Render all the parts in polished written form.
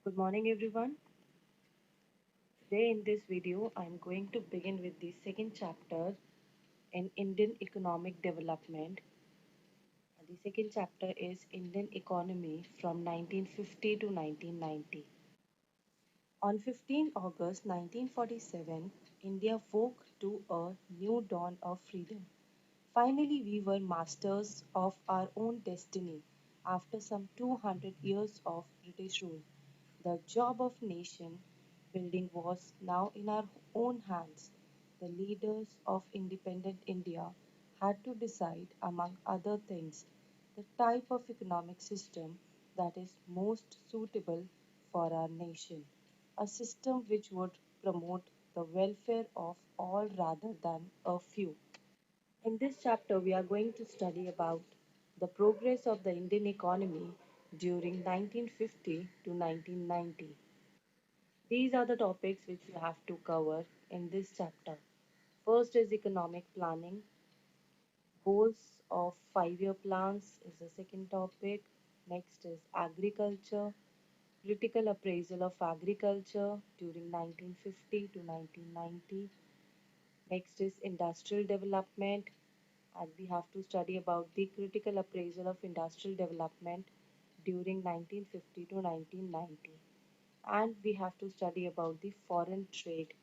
Good morning, everyone. Today, in this video, I'm going to begin with the second chapter in Indian economic development. The second chapter is Indian economy from 1950 to 1990. On 15 August 1947, India woke to a new dawn of freedom. Finally, we were masters of our own destiny after some 200 years of British rule. The job of nation building was now in our own hands. The leaders of independent India had to decide, among other things, the type of economic system that is most suitable for our nation, a system which would promote the welfare of all rather than a few. In this chapter, we are going to study about the progress of the Indian economy during 1950 to 1990. These are the topics which we have to cover in this chapter. First is economic planning. Goals of 5-year plans is the second topic. Next is agriculture. Critical appraisal of agriculture during 1950 to 1990. Next is industrial development, and we have to study about the critical appraisal of industrial development during 1950 to 1990. And we have to study about the foreign trade.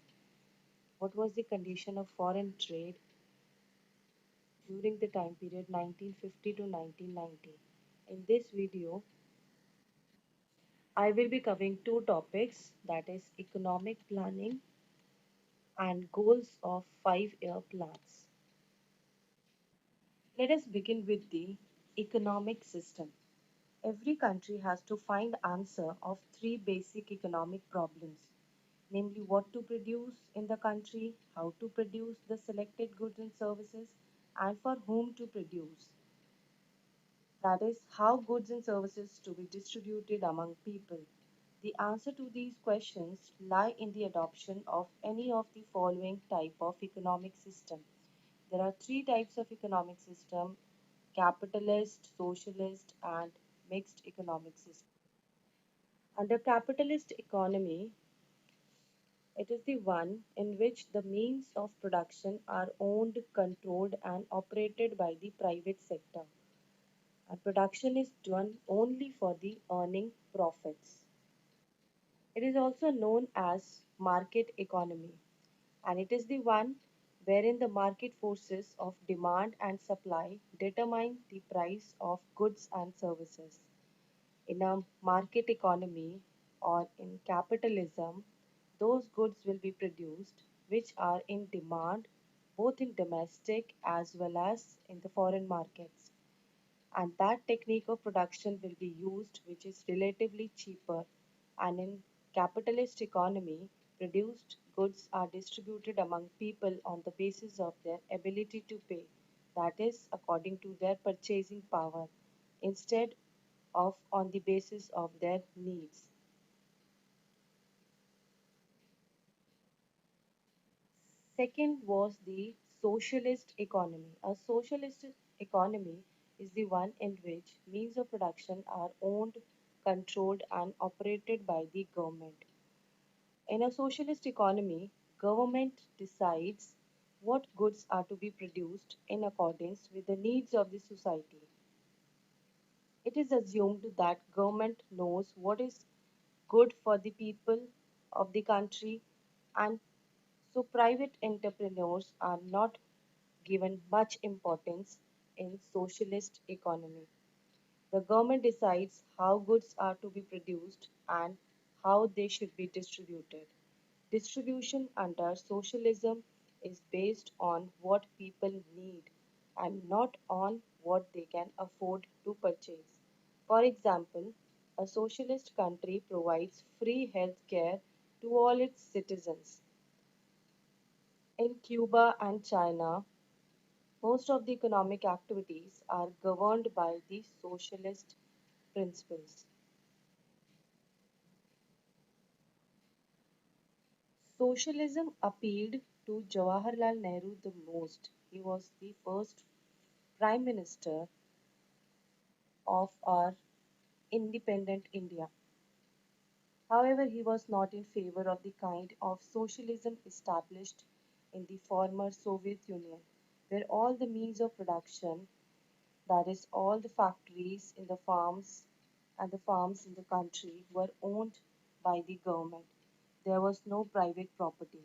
What was the condition of foreign trade during the time period 1950 to 1990? In this video, I will be covering two topics, that is economic planning and goals of 5-year plans. Let us begin with the economic system. Every country has to find answer of three basic economic problems, namely what to produce in the country, how to produce the selected goods and services, and for whom to produce. That is, how goods and services to be distributed among people. The answer to these questions lie in the adoption of any of the following type of economic system. There are three types of economic system: capitalist, socialist, and mixed economic system. Under capitalist economy, it is the one in which the means of production are owned, controlled, and operated by the private sector, and production is done only for the earning profits. It is also known as market economy, and it is the one wherein the market forces of demand and supply determine the price of goods and services. In a market economy or in capitalism, those goods will be produced which are in demand both in domestic as well as in the foreign markets. And that technique of production will be used which is relatively cheaper. And in capitalist economy, produced goods are distributed among people on the basis of their ability to pay, that is according to their purchasing power, instead of on the basis of their needs. Second was the socialist economy. A socialist economy is the one in which means of production are owned, controlled, and operated by the government. In a socialist economy, government decides what goods are to be produced in accordance with the needs of the society. It is assumed that government knows what is good for the people of the country, and so private entrepreneurs are not given much importance in socialist economy. The government decides how goods are to be produced and how they should be distributed. Distribution under socialism is based on what people need and not on what they can afford to purchase. For example, a socialist country provides free health care to all its citizens. In Cuba and China, most of the economic activities are governed by the socialist principles. Socialism appealed to Jawaharlal Nehru the most. He was the first Prime Minister of our independent India. However, he was not in favor of the kind of socialism established in the former Soviet Union, where all the means of production, that is, all the factories in the farms and the farms in the country, were owned by the government. There was no private property,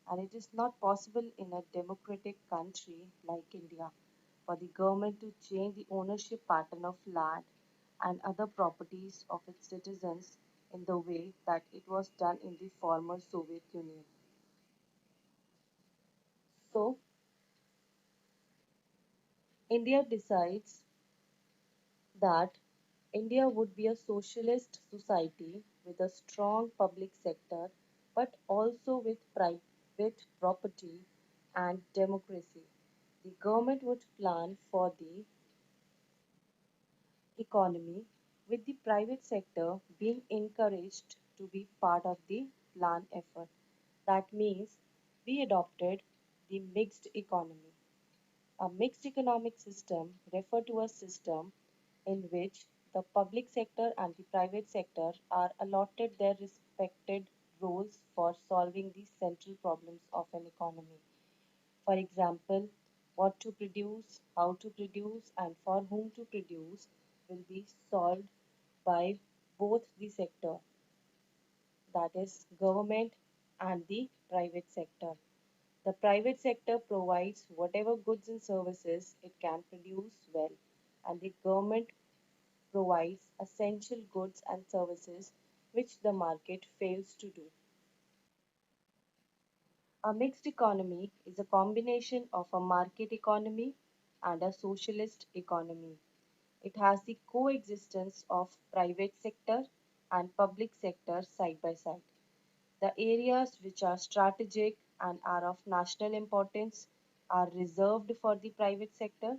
and it is not possible in a democratic country like India for the government to change the ownership pattern of land and other properties of its citizens in the way that it was done in the former Soviet Union. So, India decides that India would be a socialist society with a strong public sector but also with private property and democracy. The government would plan for the economy, with the private sector being encouraged to be part of the plan effort. That means we adopted the mixed economy. A mixed economic system refers to a system in which the public sector and the private sector are allotted their respected roles for solving the central problems of an economy. For example, what to produce, how to produce, and for whom to produce will be solved by both the sector, that is, government and the private sector. The private sector provides whatever goods and services it can produce well, and the government provides essential goods and services which the market fails to do. A mixed economy is a combination of a market economy and a socialist economy. It has the coexistence of private sector and public sector side by side. The areas which are strategic and are of national importance are reserved for the private sector,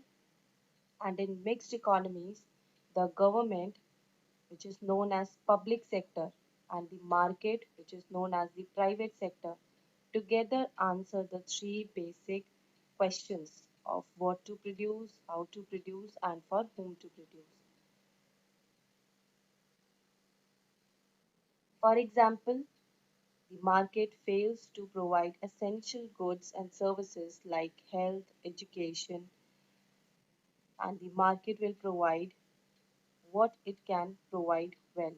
and in mixed economies, the government, which is known as public sector, and the market, which is known as the private sector, together answer the three basic questions of what to produce, how to produce, and for whom to produce. For example, the market fails to provide essential goods and services like health, education, and the market will provide what it can provide well,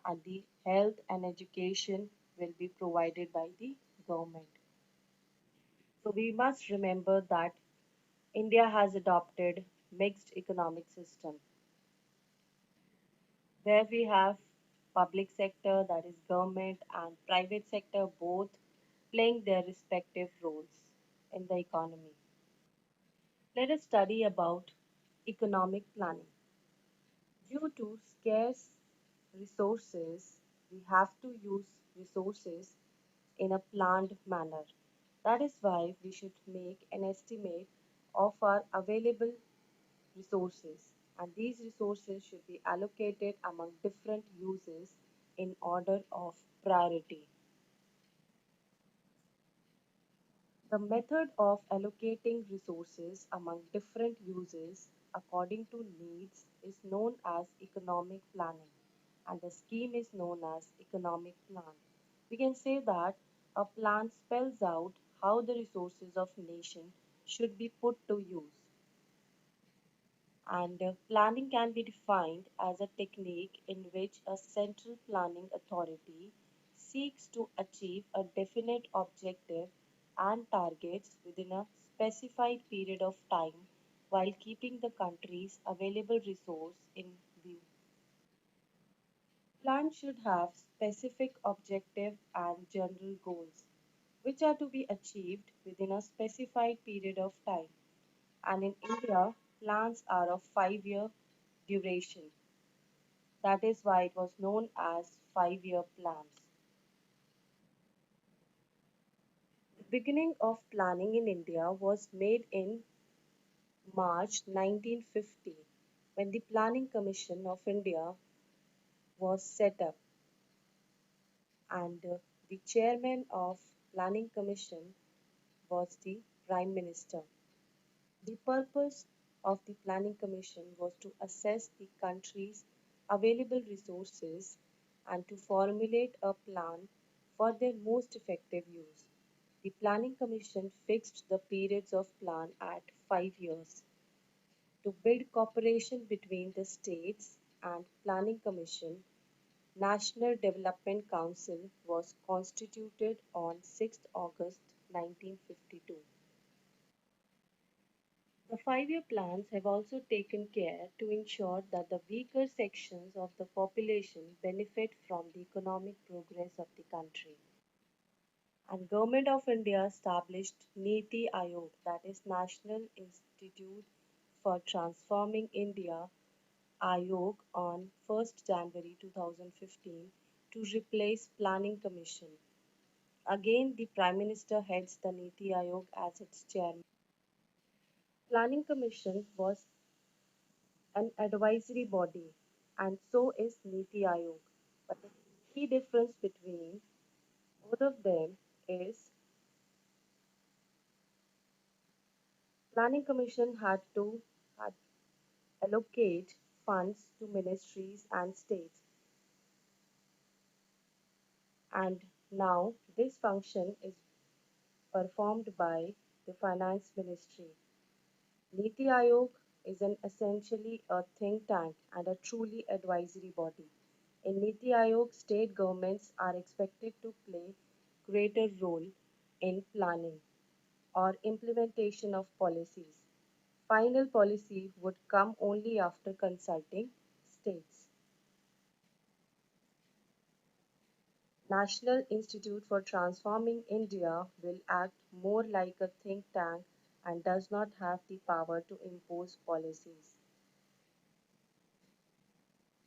and the health and education will be provided by the government. So we must remember that India has adopted mixed economic system where we have public sector, that is government, and private sector both playing their respective roles in the economy. Let us study about economic planning. Due to scarce resources, we have to use resources in a planned manner. That is why we should make an estimate of our available resources, and these resources should be allocated among different uses in order of priority. The method of allocating resources among different uses according to needs is known as economic planning, and the scheme is known as economic plan. We can say that a plan spells out how the resources of nation should be put to use. And planning can be defined as a technique in which a central planning authority seeks to achieve a definite objective and targets within a specified period of time while keeping the country's available resource in view. Plans should have specific objective and general goals, which are to be achieved within a specified period of time. And in India, plans are of 5 year duration. That is why it was known as 5 year plans. The beginning of planning in India was made in March 1950 when the Planning Commission of India was set up, and the chairman of Planning Commission was the Prime Minister. The purpose of the Planning Commission was to assess the country's available resources and to formulate a plan for their most effective use. The Planning Commission fixed the periods of plan at 5 years. To build cooperation between the states and Planning Commission, National Development Council was constituted on 6 August 1952. The 5 year plans have also taken care to ensure that the weaker sections of the population benefit from the economic progress of the country. And Government of India established Niti Aayog, that is National Institute for Transforming India Aayog, on 1st January 2015 to replace Planning Commission. Again, the Prime Minister heads the Niti Aayog as its chairman. Planning Commission was an advisory body, and so is Niti Aayog. But the key difference between both of them is Planning Commission had allocate funds to ministries and states, and now this function is performed by the Finance Ministry. Niti Aayog is an essentially a think tank and a truly advisory body. In Niti Aayog, state governments are expected to play greater role in planning or implementation of policies. Final policy would come only after consulting states. National Institute for Transforming India will act more like a think tank and does not have the power to impose policies.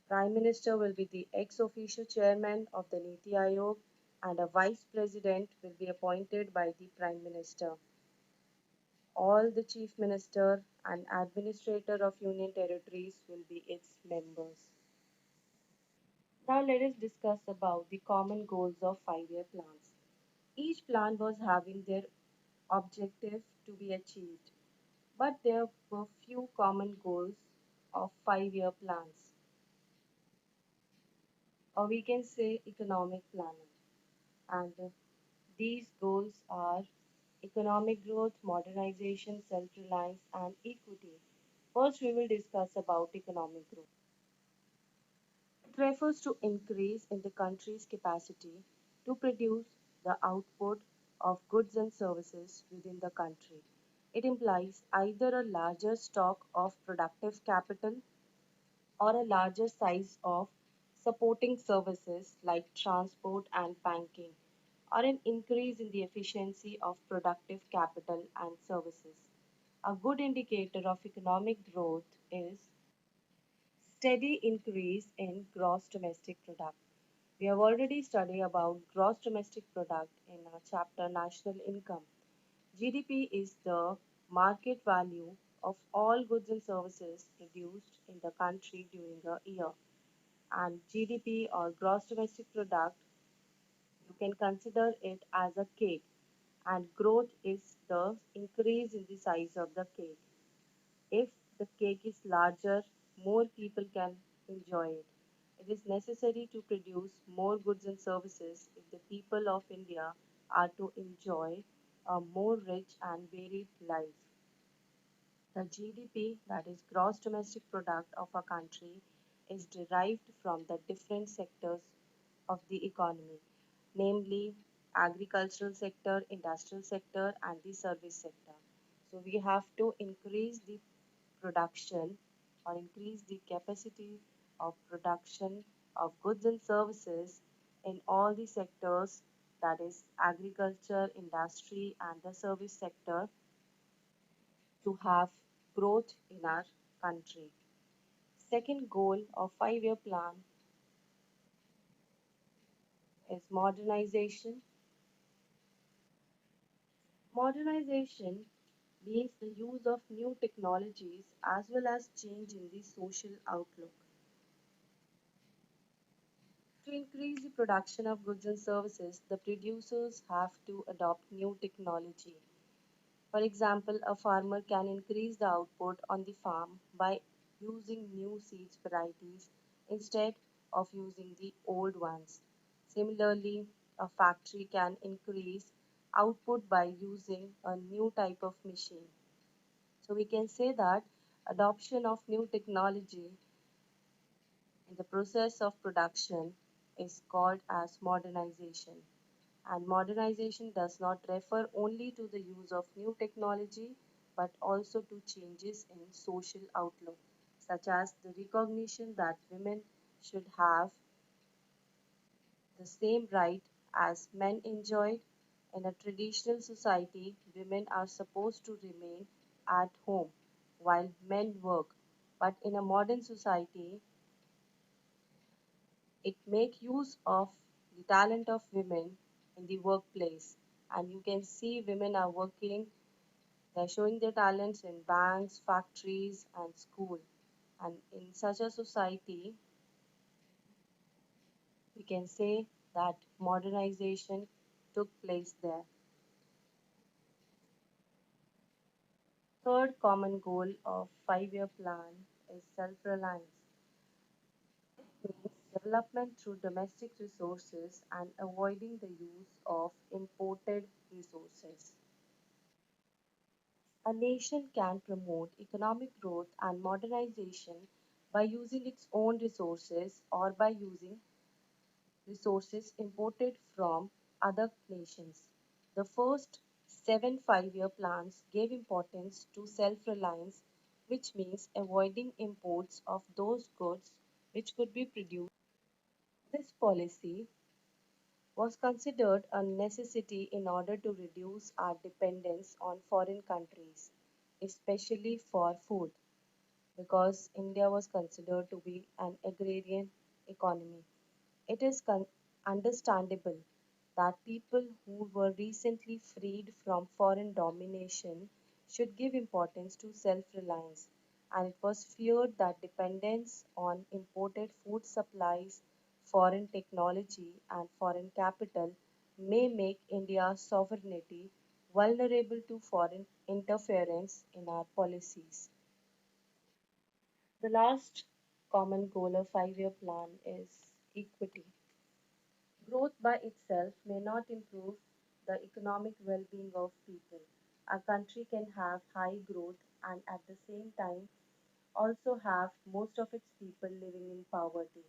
Prime Minister will be the ex officio chairman of the Niti Aayog and a vice president will be appointed by the Prime Minister. All the chief minister and administrator of union territories will be its members. Now let us discuss about the common goals of 5 year plans. Each plan was having their objective to be achieved, but there were few common goals of 5 year plans, or we can say economic planning. And these goals are economic growth, modernization, self-reliance, and equity. First, we will discuss about economic growth. It refers to increase in the country's capacity to produce the output of goods and services within the country. It implies either a larger stock of productive capital or a larger size of supporting services like transport and banking, or an increase in the efficiency of productive capital and services. A good indicator of economic growth is steady increase in gross domestic product. We have already studied about gross domestic product in our chapter National Income. GDP is the market value of all goods and services produced in the country during a year. And GDP or gross domestic product, you can consider it as a cake, and growth is the increase in the size of the cake. If the cake is larger, more people can enjoy it. It is necessary to produce more goods and services if the people of India are to enjoy a more rich and varied life. The GDP, that is gross domestic product of a country, is derived from the different sectors of the economy, namely agricultural sector, industrial sector, and the service sector. So we have to increase the production or increase the capacity of production of goods and services in all the sectors, that is agriculture, industry, and the service sector, to have growth in our country. Second goal of 5 year plan is modernization. Modernization means the use of new technologies as well as change in the social outlook. To increase the production of goods and services, the producers have to adopt new technology. For example, a farmer can increase the output on the farm by using new seeds varieties instead of using the old ones. Similarly, a factory can increase output by using a new type of machine. So we can say that adoption of new technology in the process of production is called as modernization. And modernization does not refer only to the use of new technology but also to changes in social outlook, such as the recognition that women should have the same right as men enjoyed. In a traditional society, women are supposed to remain at home while men work. But in a modern society, it make use of the talent of women in the workplace. And you can see women are working, they're showing their talents in banks, factories, and school. And in such a society, we can say that modernization took place there. Third common goal of 5-year plan is self-reliance. Means development through domestic resources and avoiding the use of imported resources. A nation can promote economic growth and modernization by using its own resources or by using resources imported from other nations. The first 7 5-year plans gave importance to self reliance, which means avoiding imports of those goods which could be produced. This policy was considered a necessity in order to reduce our dependence on foreign countries, especially for food, because India was considered to be an agrarian economy. It is understandable that people who were recently freed from foreign domination should give importance to self reliance, and it was feared that dependence on imported food supplies, foreign technology, and foreign capital may make India's sovereignty vulnerable to foreign interference in our policies. The last common goal of 5-year plan is equity. Growth by itself may not improve the economic well being of people. A country can have high growth and at the same time also have most of its people living in poverty.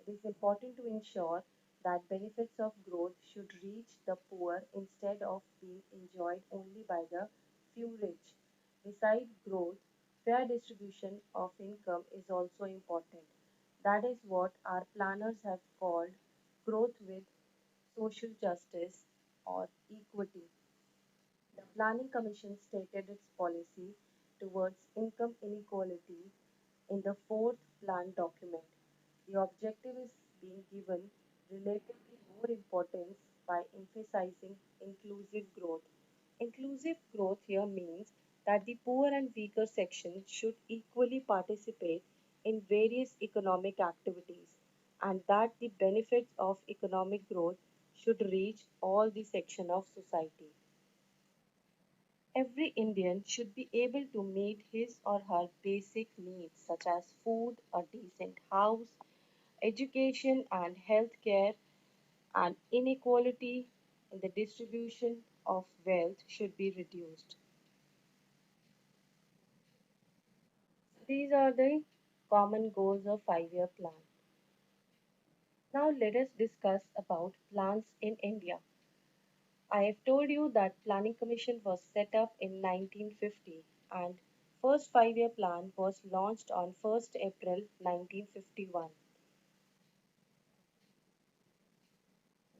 It is important to ensure that benefits of growth should reach the poor instead of being enjoyed only by the few rich. Besides growth, fair distribution of income is also important. That is what our planners have called growth with social justice or equity. The Planning Commission stated its policy towards income inequality in the fourth plan document. The objective is being given relatively more importance by emphasizing inclusive growth. Inclusive growth here means that the poor and weaker sections should equally participate in various economic activities and that the benefits of economic growth should reach all the sections of society. Every Indian should be able to meet his or her basic needs such as food, a decent house, education and health care, and inequality in the distribution of wealth should be reduced. These are the common goals of 5-year plan. Now let us discuss about plans in India. I have told you that Planning Commission was set up in 1950 and first 5-year plan was launched on 1st April 1951.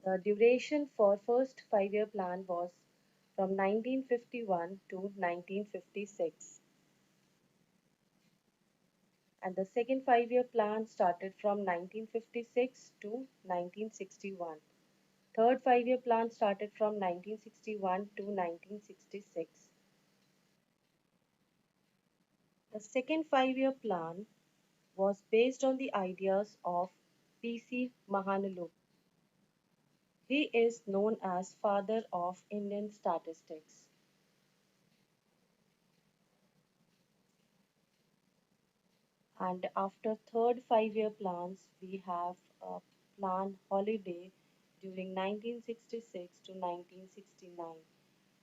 The duration for first 5-year plan was from 1951 to 1956 and the second 5-year plan started from 1956 to 1961. Third 5-year plan started from 1961 to 1966. The second 5-year plan was based on the ideas of P.C. Mahanulu. He is known as father of Indian statistics. And after third 5-year plans, we have plan holiday during 1966 to 1969.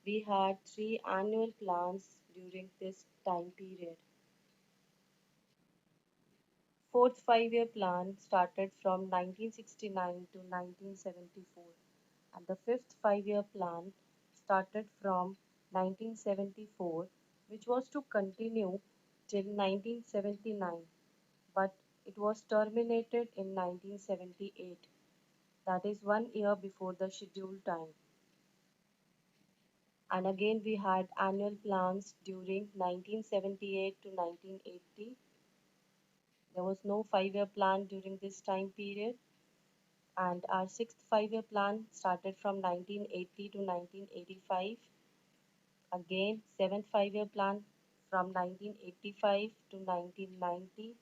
We had three annual plans during this time period. Fourth five-year plan started from 1969 to 1974, and the fifth five-year plan started from 1974, which was to continue till 1979, but it was terminated in 1978, that is 1 year before the scheduled time. And again, we had annual plans during 1978 to 1980. There was no five-year plan during this time period. And our sixth five-year plan started from 1980 to 1985. Again, seventh five-year plan from 1985 to 1990.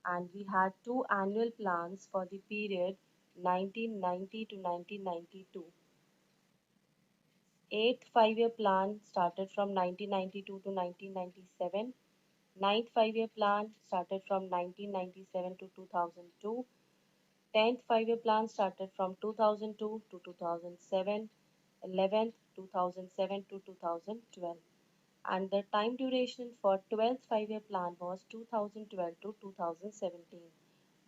And we had two annual plans for the period 1990 to 1992. Eighth five-year plan started from 1992 to 1997. Ninth five-year plan started from 1997 to 2002. 10th five-year plan started from 2002 to 2007. 11th 2007 to 2012. And the time duration for 12th five-year plan was 2012 to 2017.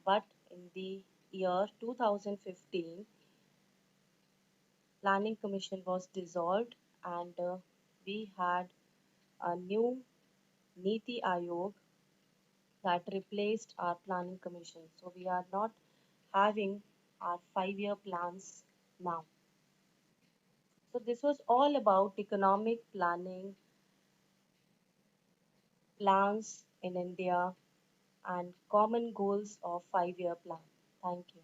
But in the year 2015, Planning Commission was dissolved, and we had a new Niti Aayog that replaced our Planning Commission. So we are not having our five-year plans now. So this was all about economic planning, plans in India, and common goals of five-year plan. Thank you.